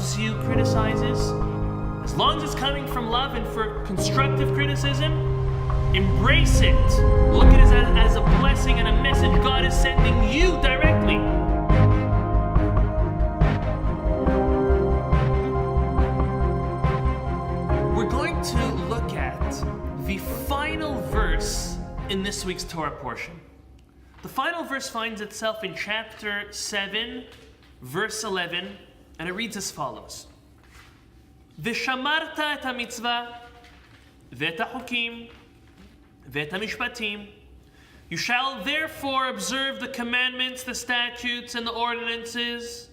loves you criticizes, as long as it's coming from love and for constructive criticism, embrace it. Look at it as a blessing and a message God is sending you directly. We're going to look at the final verse in this week's Torah portion. The final verse finds itself in chapter 7, verse 11, and it reads as follows. ושמרת את המצווה ואת החוקים ואת המשפטים. You shall therefore observe the commandments, the statutes, and the ordinances.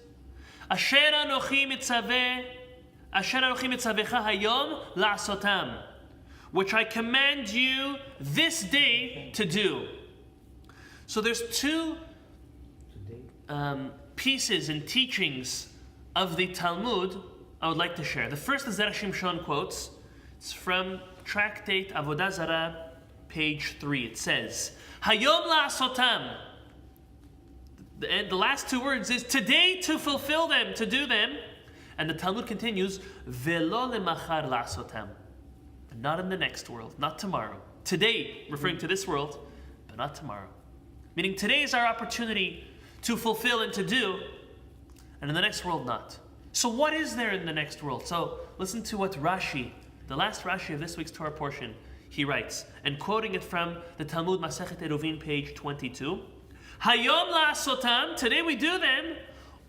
אשר אנוכי מצווך היום לעשותם, which I command you this day to do. So there's two pieces and teachings of the Talmud I would like to share. The first is Zera Shimshon quotes. It's from Tractate Avodah Zara, page 3. It says, Hayom la'asotam. The last two words is today to fulfill them, to do them. And the Talmud continues, Velo lemachar la'asotam. Not in the next world, not tomorrow. Today, referring to this world, but not tomorrow. Meaning today is our opportunity to fulfill and to do, and in the next world not. So what is there in the next world? So listen to what Rashi, the last Rashi of this week's Torah portion, he writes, and quoting it from the Talmud Masechet Eruvin, page 22. Hayom la'asotam, today we do them,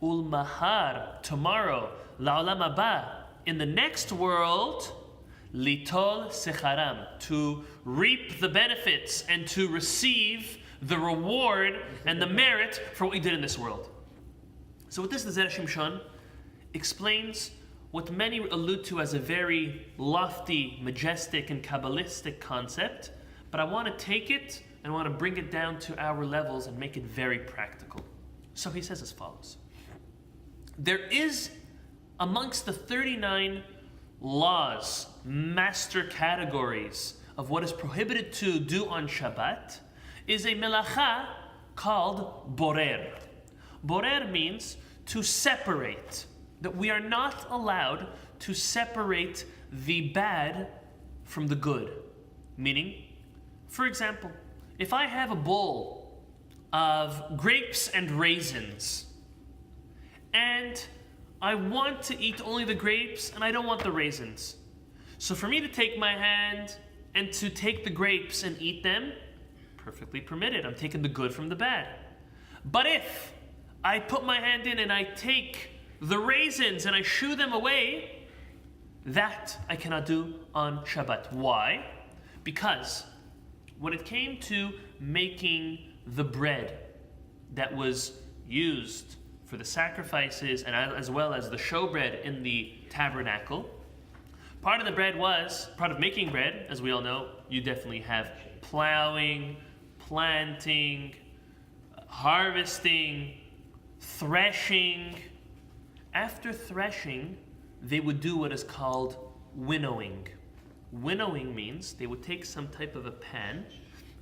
ul mahar, tomorrow, la'olam haba, in the next world, litol secharam, to reap the benefits and to receive the reward and the merit for what we did in this world. So with this, the Zera Shimshon explains what many allude to as a very lofty, majestic, and Kabbalistic concept, but I want to take it and I want to bring it down to our levels and make it very practical. So he says as follows. There is, amongst the 39 laws, master categories of what is prohibited to do on Shabbat, is a melacha called borer. Borer means to separate. That we are not allowed to separate the bad from the good. Meaning, for example, if I have a bowl of grapes and raisins, and I want to eat only the grapes and I don't want the raisins. So for me to take my hand and to take the grapes and eat them, perfectly permitted. I'm taking the good from the bad. But if I put my hand in and I take the raisins and I shoo them away, that I cannot do on Shabbat. Why? Because when it came to making the bread that was used for the sacrifices and as well as the showbread in the tabernacle, part of making bread, as we all know, you definitely have plowing, planting, harvesting, threshing. After threshing, they would do what is called winnowing. Winnowing means they would take some type of a pan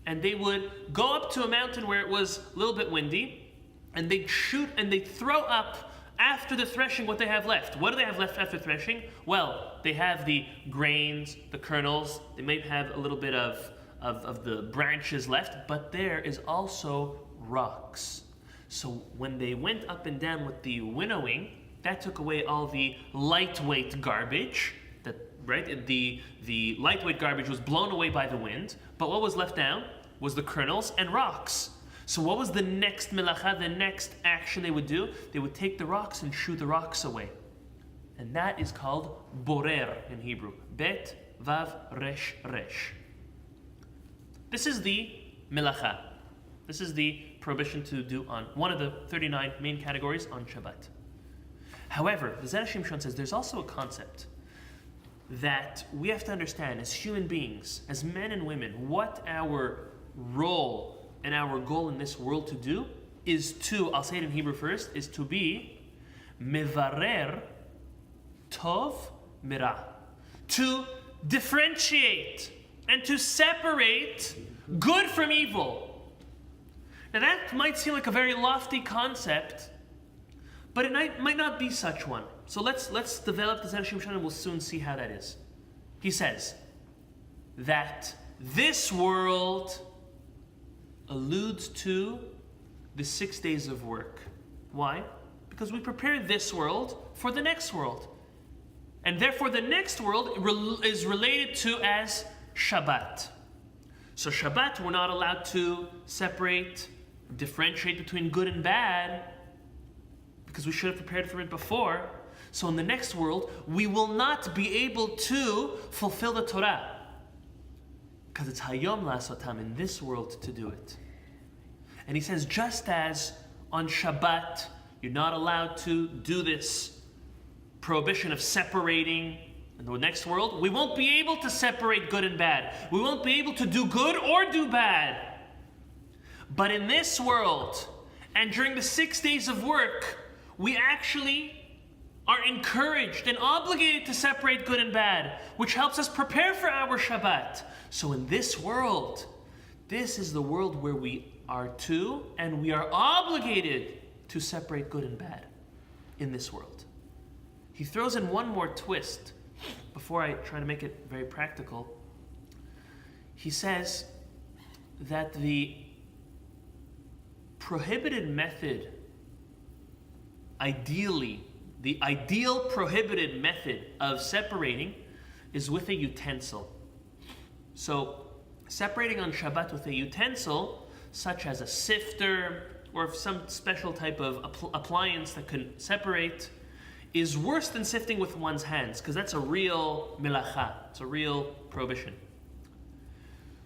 and they would go up to a mountain where it was a little bit windy and they'd shoot and they'd throw up after the threshing what they have left. What do they have left after threshing? Well, they have the grains, the kernels, they may have a little bit of the branches left, but there is also rocks. So when they went up and down with the winnowing, that took away all the lightweight garbage. The lightweight garbage was blown away by the wind, but what was left down was the kernels and rocks. So what was the next melacha, the next action they would do? They would take the rocks and shoo the rocks away. And that is called borer in Hebrew. Bet, vav, resh, resh. This is the melacha. This is the prohibition to do on one of the 39 main categories on Shabbat. However, the Zera Shimshon says there's also a concept that we have to understand as human beings, as men and women, what our role and our goal in this world to do is to, I'll say it in Hebrew first, is to be mevarer tov mira. To differentiate and to separate good from evil. Now that might seem like a very lofty concept, but it might not be such one. So let's develop the Zera Shimshon and we'll soon see how that is. He says that this world alludes to the 6 days of work. Why? Because we prepare this world for the next world. And therefore the next world is related to as Shabbat. So Shabbat, we're not allowed to separate, differentiate between good and bad, because we should have prepared for it before. So in the next world, we will not be able to fulfill the Torah, because it's Hayom La'asotam, in this world, to do it. And he says, just as on Shabbat, you're not allowed to do this prohibition of separating in the next world, we won't be able to separate good and bad. We won't be able to do good or do bad. But in this world, and during the 6 days of work, we actually are encouraged and obligated to separate good and bad, which helps us prepare for our Shabbat. So in this world, this is the world where we are to, and we are obligated to separate good and bad in this world. He throws in one more twist before I try to make it very practical. He says that the prohibited method, ideally, the ideal prohibited method of separating is with a utensil. So, separating on Shabbat with a utensil, such as a sifter or some special type of appliance that can separate, is worse than sifting with one's hands, because that's a real milacha, it's a real prohibition.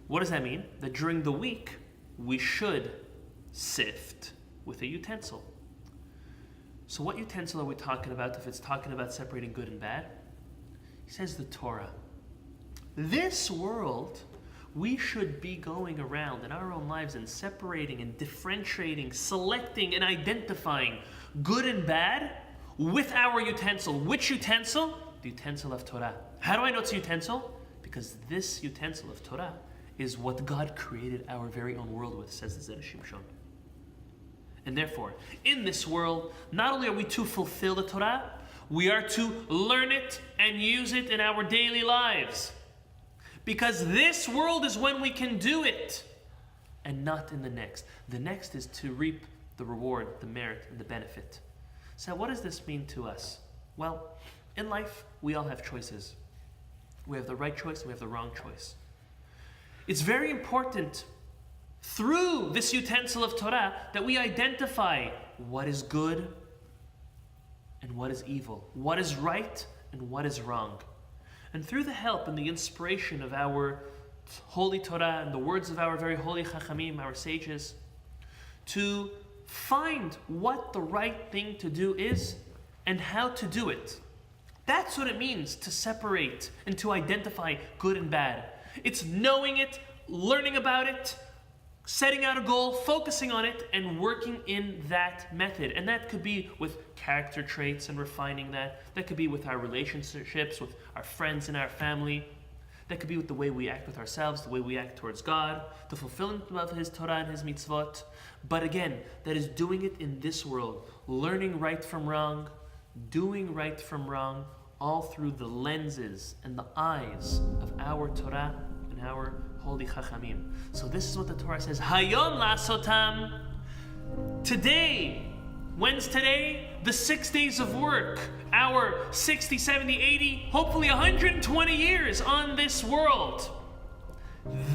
What does that mean? That during the week, we should sift with a utensil. So what utensil are we talking about if it's talking about separating good and bad? He says the Torah. This world, we should be going around in our own lives and separating and differentiating, selecting and identifying good and bad with our utensil. Which utensil? The utensil of Torah. How do I know it's a utensil? Because this utensil of Torah is what God created our very own world with, says the Zera Shimshon. And therefore, in this world, not only are we to fulfill the Torah, we are to learn it and use it in our daily lives. Because this world is when we can do it, and not in the next. The next is to reap the reward, the merit, and the benefit. So what does this mean to us? Well, in life, we all have choices. We have the right choice and we have the wrong choice. It's very important through this utensil of Torah that we identify what is good and what is evil, what is right and what is wrong. And through the help and the inspiration of our holy Torah and the words of our very holy Chachamim, our sages, to find what the right thing to do is and how to do it. That's what it means to separate and to identify good and bad. It's knowing it, learning about it, setting out a goal, focusing on it, and working in that method. And that could be with character traits and refining that. That could be with our relationships, with our friends and our family. That could be with the way we act with ourselves, the way we act towards God, the fulfillment of His Torah and His mitzvot. But again, that is doing it in this world, learning right from wrong, doing right from wrong, all through the lenses and the eyes of our Torah and our holy Chachamim. So this is what the Torah says, Hayom La'asotam. Today, when's today? The 6 days of work, our 60, 70, 80, hopefully 120 years on this world.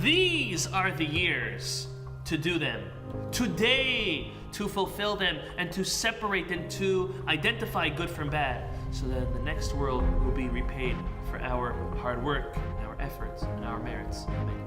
These are the years to do them. Today, to fulfill them and to separate and to identify good from bad, so that in the next world we'll be repaid for our hard work, our efforts, and our merits. Amen.